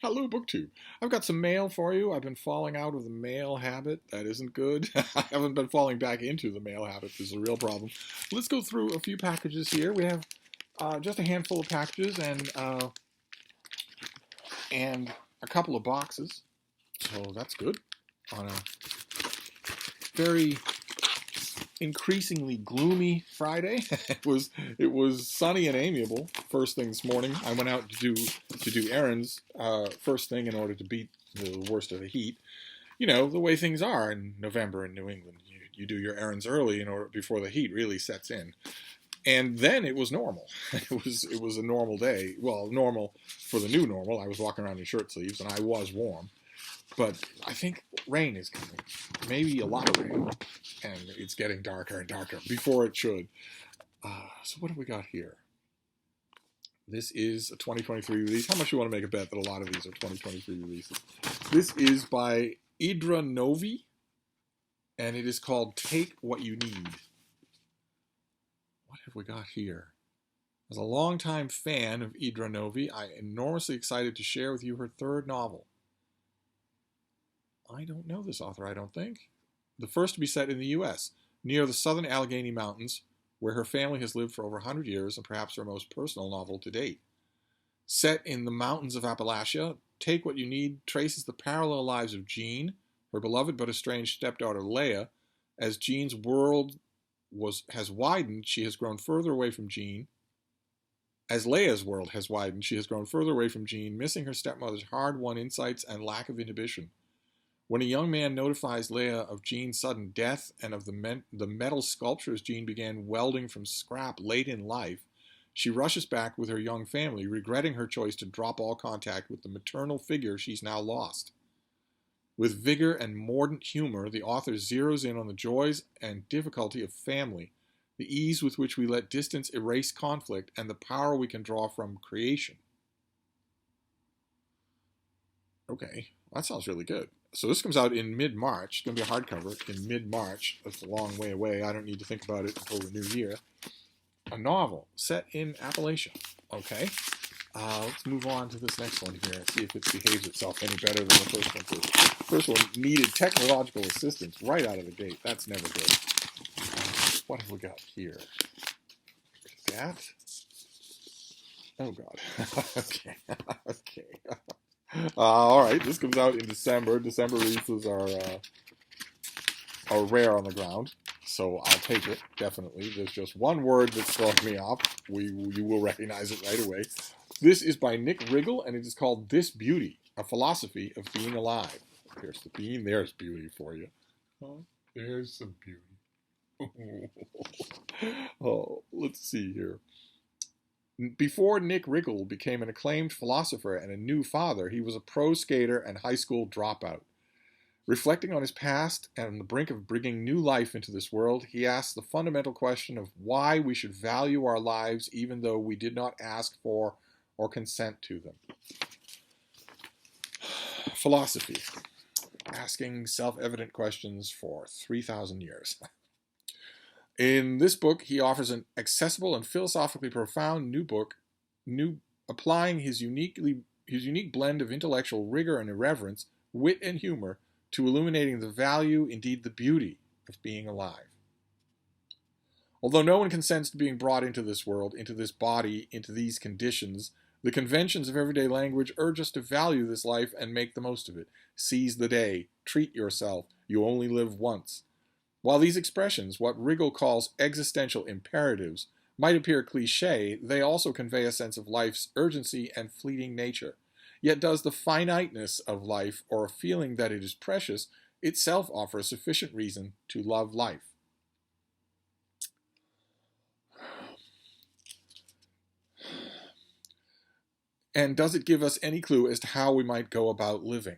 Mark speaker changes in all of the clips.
Speaker 1: Hello, BookTube. I've got some mail for you. I've been falling out of the mail habit. That isn't good. I haven't been falling back into the mail habit. This is a real problem. Let's go through a few packages here. We have just a handful of packages and a couple of boxes. So that's good. On a very increasingly gloomy Friday. It was sunny and amiable first thing this morning. I went out to do errands first thing in order to beat the worst of the heat. You know, the way things are in November in New England. You do your errands early in order before the heat really sets in. And then it was normal. It was a normal day. Well, normal for the new normal. I was walking around in shirt sleeves and I was warm. But I think rain is coming. Maybe a lot of rain. And it's getting darker and darker before it should. So what have we got here? This is a 2023 release. How much you want to make a bet that a lot of these are 2023 releases? This is by Idra Novi. And it is called Take What You Need. What have we got here? As a longtime fan of Idra Novi, I am enormously excited to share with you her third novel. I don't know this author, I don't think. The first to be set in the U.S., near the southern Allegheny Mountains, where her family has lived for over 100 years and perhaps her most personal novel to date. Set in the mountains of Appalachia, Take What You Need traces the parallel lives of Jean, her beloved but estranged stepdaughter Leah. As Jean's world has widened, she has grown further away from Jean. As Leah's world has widened, she has grown further away from Jean, missing her stepmother's hard-won insights and lack of inhibition. When a young man notifies Leah of Jean's sudden death and of the metal sculptures Jean began welding from scrap late in life, she rushes back with her young family, regretting her choice to drop all contact with the maternal figure she's now lost. With vigor and mordant humor, the author zeroes in on the joys and difficulty of family, the ease with which we let distance erase conflict, and the power we can draw from creation. Okay, that sounds really good. So this comes out in mid-March. It's going to be a hardcover in mid-March. That's a long way away. I don't need to think about it until the new year. A novel set in Appalachia. Okay. Let's move on to this next one here and see if it behaves itself any better than the first one did. First one needed technological assistance right out of the gate. That's never good. What have we got here? That? Oh, God. Okay. Okay. All right, this comes out in December. December releases are rare on the ground, so I'll take it, definitely. There's just one word that's throwing me off. You will recognize it right away. This is by Nick Riggle, and it is called This Beauty, A Philosophy of Being Alive. Here's the bean. There's beauty for you. Oh, there's some beauty. Oh, let's see here. Before Nick Riggle became an acclaimed philosopher and a new father, he was a pro skater and high school dropout. Reflecting on his past and on the brink of bringing new life into this world, he asks the fundamental question of why we should value our lives even though we did not ask for or consent to them. Philosophy. Asking self-evident questions for 3,000 years. In this book, he offers an accessible and philosophically profound applying his unique blend of intellectual rigor and irreverence, wit and humor, to illuminating the value, indeed the beauty, of being alive. Although no one consents to being brought into this world, into this body, into these conditions, the conventions of everyday language urge us to value this life and make the most of it. Seize the day. Treat yourself. You only live once. While these expressions, what Riggle calls existential imperatives, might appear cliché, they also convey a sense of life's urgency and fleeting nature. Yet does the finiteness of life, or a feeling that it is precious, itself offer a sufficient reason to love life? And does it give us any clue as to how we might go about living?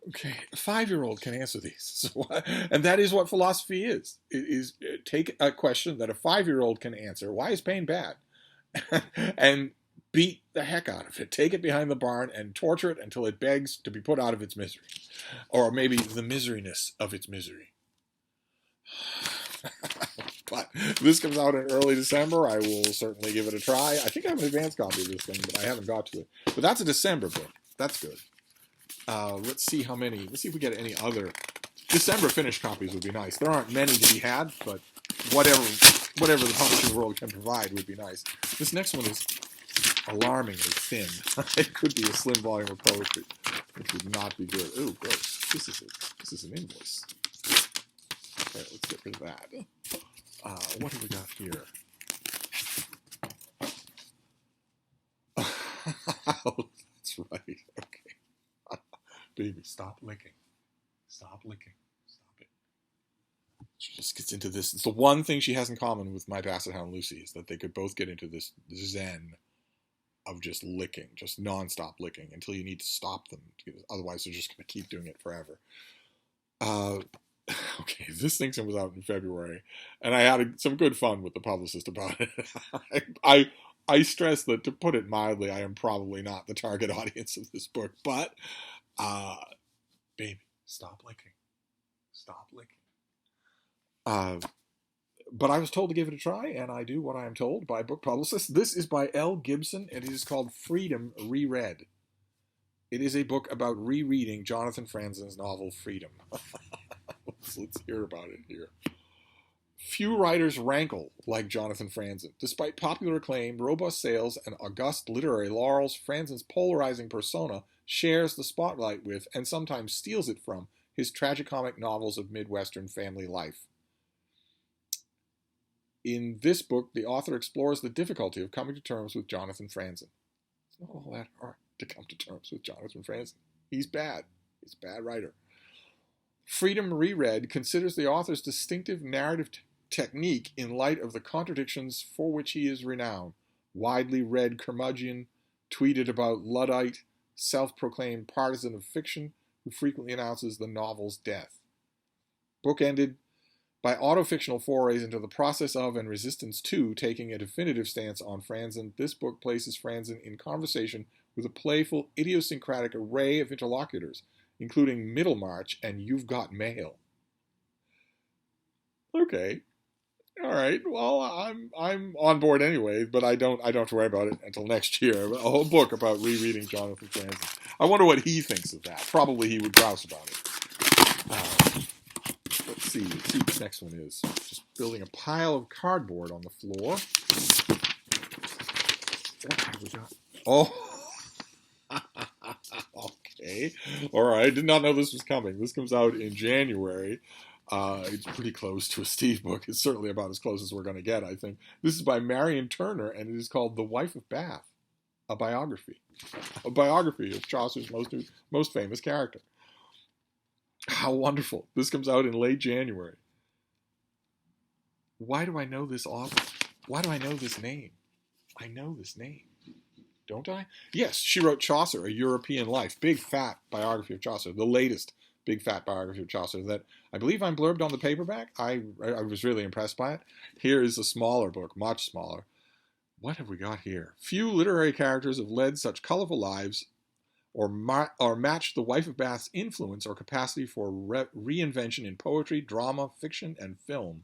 Speaker 1: Okay, a 5-year-old can answer these. And that is what philosophy is. It is take a question that a 5-year-old can answer. Why is pain bad? And beat the heck out of it. Take it behind the barn and torture it until it begs to be put out of its misery. Or maybe the miseryness of its misery. But this comes out in early December. I will certainly give it a try. I think I have an advanced copy of this thing, but I haven't got to it. But that's a December book. That's good. Let's see how many. Let's see if we get any other December finished copies would be nice. There aren't many to be had, but whatever the publishing world can provide would be nice. This next one is alarmingly thin. It could be a slim volume of poetry, which would not be good. Ooh, gross. This is an invoice. Okay, let's get rid of that. What have we got here? Oh, that's right. Okay. Baby, stop licking. Stop licking. Stop it. She just gets into this. It's the one thing she has in common with my Basset Hound Lucy is that they could both get into this zen of just licking, just non-stop licking until you need to stop them. Otherwise, they're just going to keep doing it forever. Okay, this thing was out in February, and I had some good fun with the publicist about it. I stress that, to put it mildly, I am probably not the target audience of this book, but, baby, stop licking. Stop licking. But I was told to give it a try, and I do what I am told by book publicists. This is by L. Gibson, and it is called Freedom Reread. It is a book about rereading Jonathan Franzen's novel Freedom. Let's hear about it here. Few writers rankle like Jonathan Franzen. Despite popular acclaim, robust sales, and august literary laurels, Franzen's polarizing persona shares the spotlight with, and sometimes steals it from, his tragicomic novels of Midwestern family life. In this book, the author explores the difficulty of coming to terms with Jonathan Franzen. It's not all that hard to come to terms with Jonathan Franzen. He's bad. He's a bad writer. Freedom Reread considers the author's distinctive narrative technique in light of the contradictions for which he is renowned. Widely read curmudgeon, tweeted about Luddite, self-proclaimed partisan of fiction, who frequently announces the novel's death. Bookended by autofictional forays into the process of and resistance to taking a definitive stance on Franzen, this book places Franzen in conversation with a playful, idiosyncratic array of interlocutors, including Middlemarch and You've Got Mail. Okay. All right. Well, I'm on board anyway, but I don't have to worry about it until next year. A whole book about rereading Jonathan Franzen. I wonder what he thinks of that. Probably he would grouse about it. Let's see what this next one is. Just building a pile of cardboard on the floor. What have we got? Oh. Okay. All right. Did not know this was coming. This comes out in January. It's pretty close to a Steve book. It's certainly about as close as we're going to get, I think. This is by Marion Turner, and it is called The Wife of Bath, a biography. A biography of Chaucer's most famous character. How wonderful. This comes out in late January. Why do I know this author? Why do I know this name? I know this name. Don't I? Yes, she wrote Chaucer, A European Life. Big, fat biography of Chaucer. The latest big, fat biography of Chaucer that I believe I'm blurbed on the paperback. I was really impressed by it. Here is a smaller book, much smaller. What have we got here? Few literary characters have led such colorful lives or matched the Wife of Bath's influence or capacity for reinvention in poetry, drama, fiction, and film.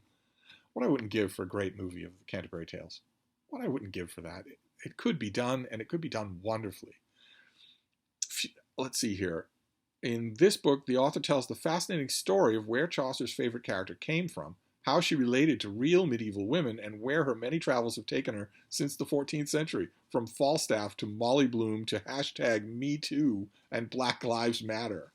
Speaker 1: What I wouldn't give for a great movie of the Canterbury Tales. What I wouldn't give for that. It could be done, and it could be done wonderfully. Let's see here. In this book, the author tells the fascinating story of where Chaucer's favorite character came from, how she related to real medieval women, and where her many travels have taken her since the 14th century, from Falstaff to Molly Bloom to #MeToo and Black Lives Matter.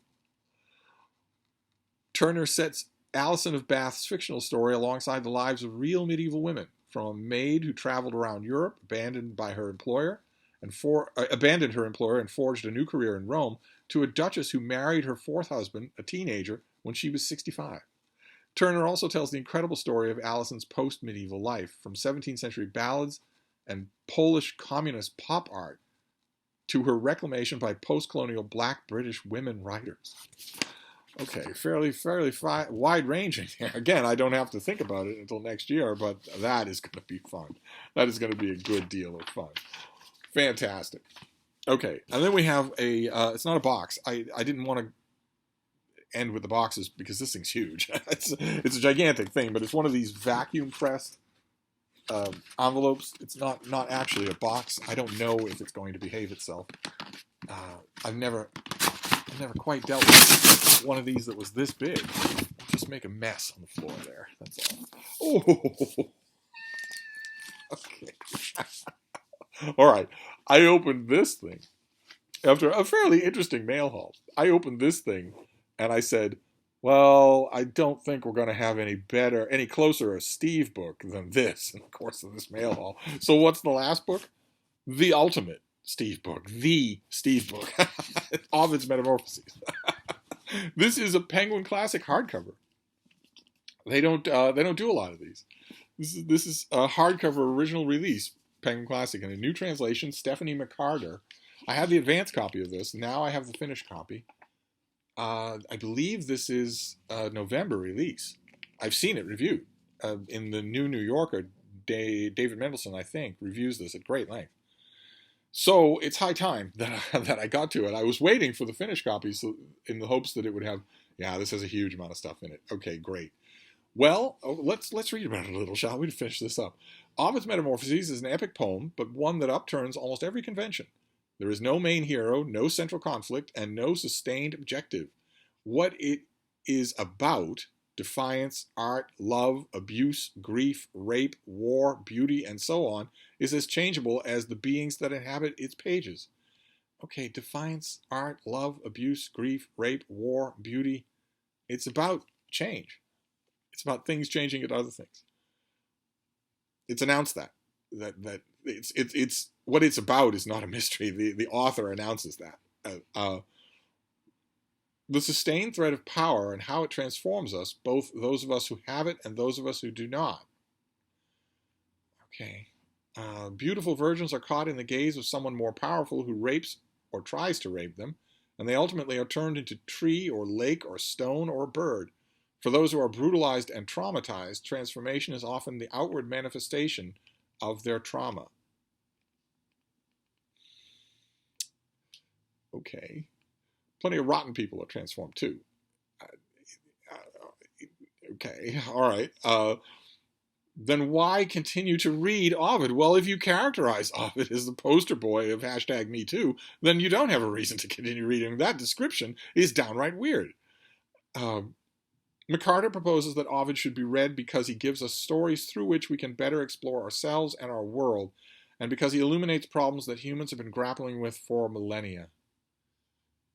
Speaker 1: Turner sets Alison of Bath's fictional story alongside the lives of real medieval women, from a maid who traveled around Europe, abandoned her employer and forged a new career in Rome, to a duchess who married her fourth husband, a teenager, when she was 65. Turner also tells the incredible story of Alison's post-medieval life, from 17th century ballads and Polish communist pop art to her reclamation by post-colonial black British women writers. Okay, fairly wide-ranging. Again, I don't have to think about it until next year, but that is going to be fun. That is going to be a good deal of fun. Fantastic. Okay, and then we have it's not a box. I didn't want to end with the boxes because this thing's huge. It's a gigantic thing, but it's one of these vacuum pressed envelopes. It's not actually a box. I don't know if it's going to behave itself. I've never quite dealt with one of these that was this big. Just make a mess on the floor there. That's all. Oh, okay. All right. I opened this thing after a fairly interesting mail haul. I opened this thing and I said, well, I don't think we're going to have any closer a Steve book than this in the course of this mail haul. So what's the last book? The ultimate Steve book. The Steve book. Ovid's Metamorphoses. This is a Penguin Classic hardcover. They don't do a lot of these. This is a hardcover original release, Penguin Classic, in a new translation, Stephanie McCarter. I have the advanced copy of this. Now I have the finished copy. I believe this is a November release. I've seen it reviewed in the New Yorker. David Mendelsohn, I think, reviews this at great length. So it's high time that I got to it. I was waiting for the finished copy in the hopes that it would have, this has a huge amount of stuff in it. Okay, great. Well, let's read about it a little, shall we, to finish this up. Ovid's Metamorphoses is an epic poem, but one that upturns almost every convention. There is no main hero, no central conflict, and no sustained objective. What it is about, defiance, art, love, abuse, grief, rape, war, beauty, and so on, is as changeable as the beings that inhabit its pages. Okay, defiance, art, love, abuse, grief, rape, war, beauty. It's about change. It's about things changing at other things. It's announced that it's what it's about is not a mystery. The author announces that. The sustained thread of power and how it transforms us, both those of us who have it and those of us who do not. Okay. Beautiful virgins are caught in the gaze of someone more powerful who rapes or tries to rape them, and they ultimately are turned into tree or lake or stone or bird. For those who are brutalized and traumatized, transformation is often the outward manifestation of their trauma. Okay. Plenty of rotten people are transformed too. Okay, all right. Then why continue to read Ovid? Well, if you characterize Ovid as the poster boy of #MeToo, then you don't have a reason to continue reading. That description is downright weird. McCarter proposes that Ovid should be read because he gives us stories through which we can better explore ourselves and our world, and because he illuminates problems that humans have been grappling with for millennia.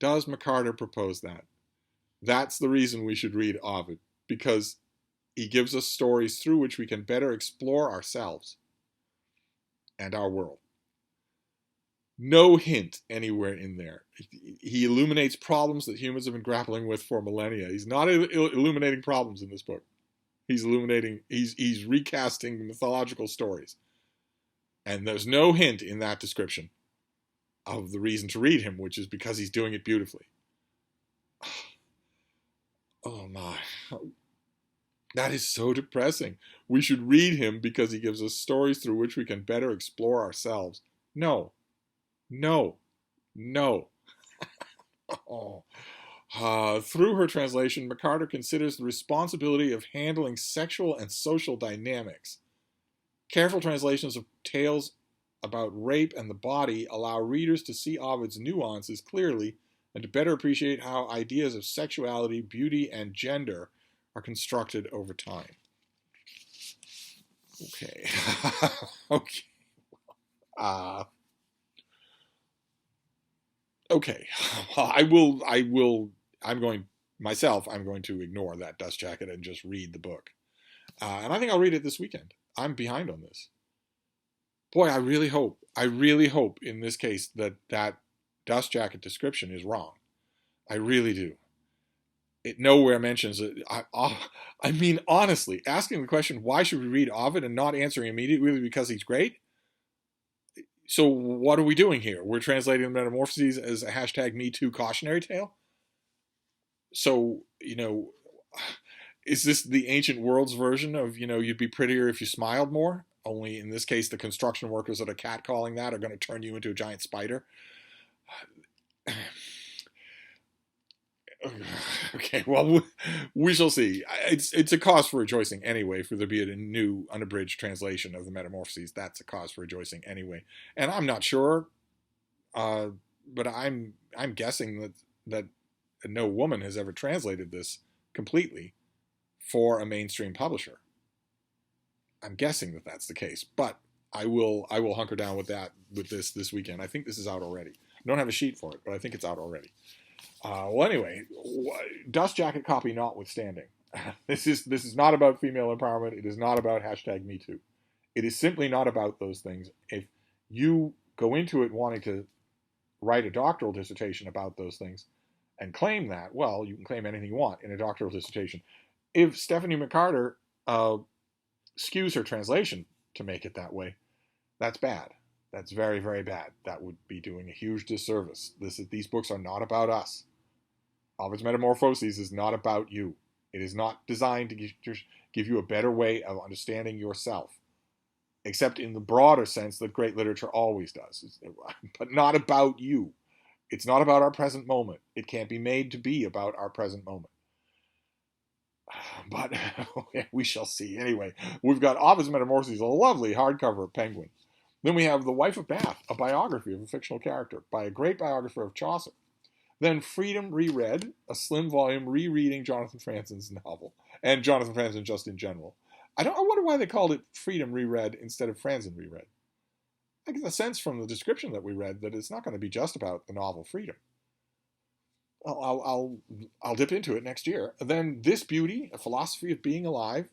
Speaker 1: Does McCarter propose that? That's the reason we should read Ovid, because he gives us stories through which we can better explore ourselves and our world. No hint anywhere in there. He illuminates problems that humans have been grappling with for millennia. He's not illuminating problems in this book. He's recasting mythological stories. And there's no hint in that description of the reason to read him, which is because he's doing it beautifully. Oh my. That is so depressing. We should read him because he gives us stories through which we can better explore ourselves. No. No. No. Oh. Through her translation, McCarter considers the responsibility of handling sexual and social dynamics. Careful translations of tales about rape and the body allow readers to see Ovid's nuances clearly and to better appreciate how ideas of sexuality, beauty, and gender are constructed over time. Okay. Okay. Okay. I'm going to ignore that dust jacket and just read the book. And I think I'll read it this weekend. I'm behind on this. Boy, I really hope in this case that dust jacket description is wrong. I really do. It nowhere mentions it. I mean, honestly, asking the question, why should we read Ovid, and not answering immediately because he's great? So what are we doing here? We're translating the Metamorphoses as a #MeToo cautionary tale? So, is this the ancient world's version of, you'd be prettier if you smiled more? Only in this case, the construction workers that are catcalling that are going to turn you into a giant spider. Okay, well, we shall see. It's a cause for rejoicing anyway, for there be a new unabridged translation of the Metamorphoses. That's a cause for rejoicing anyway. And I'm not sure, uh, but I'm guessing that no woman has ever translated this completely for a mainstream publisher. I'm guessing that that's the case, but I will hunker down with this weekend. I think this is out already. I don't have a sheet for it, but I think it's out already. Well, anyway, Dust Jacket copy notwithstanding, this is not about female empowerment. It is not about #MeToo. It is simply not about those things. If you go into it wanting to write a doctoral dissertation about those things and claim that, well, you can claim anything you want in a doctoral dissertation. If Stephanie McCarter skews her translation to make it that way, that's bad. That's very, very bad. That would be doing a huge disservice. These books are not about us. Ovid's Metamorphoses is not about you. It is not designed to give you a better way of understanding yourself, except in the broader sense that great literature always does, but not about you. It's not about our present moment. It can't be made to be about our present moment. But we shall see. Anyway, we've got Ovid's Metamorphoses, a lovely hardcover Penguin. Then we have The Wife of Bath, a biography of a fictional character by a great biographer of Chaucer. Then Freedom Reread, a slim volume rereading Jonathan Franzen's novel, and Jonathan Franzen just in general. I wonder why they called it Freedom Reread instead of Franzen Reread. I get the sense from the description that we read that it's not going to be just about the novel Freedom. I'll dip into it next year. Then This Beauty, a philosophy of being alive,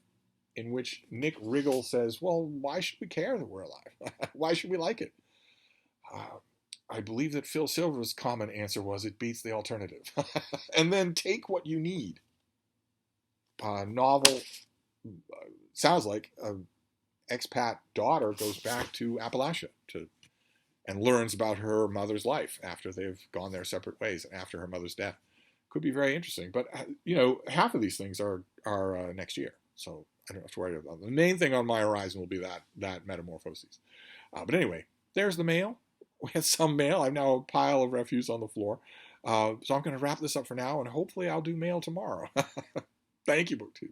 Speaker 1: in which Nick Riggle says, well, why should we care that we're alive? Why should we like it? I believe that Phil Silver's common answer was, it beats the alternative. And then Take What You Need. Novel, sounds like an expat daughter goes back to Appalachia and learns about her mother's life after they've gone their separate ways and after her mother's death. Could be very interesting. But, half of these things are next year. So I don't have to worry about them. The main thing on my horizon will be that Metamorphoses. But anyway, there's the mail. We had some mail. I've now a pile of refuse on the floor. So I'm going to wrap this up for now, and hopefully I'll do mail tomorrow. Thank you, BookTube.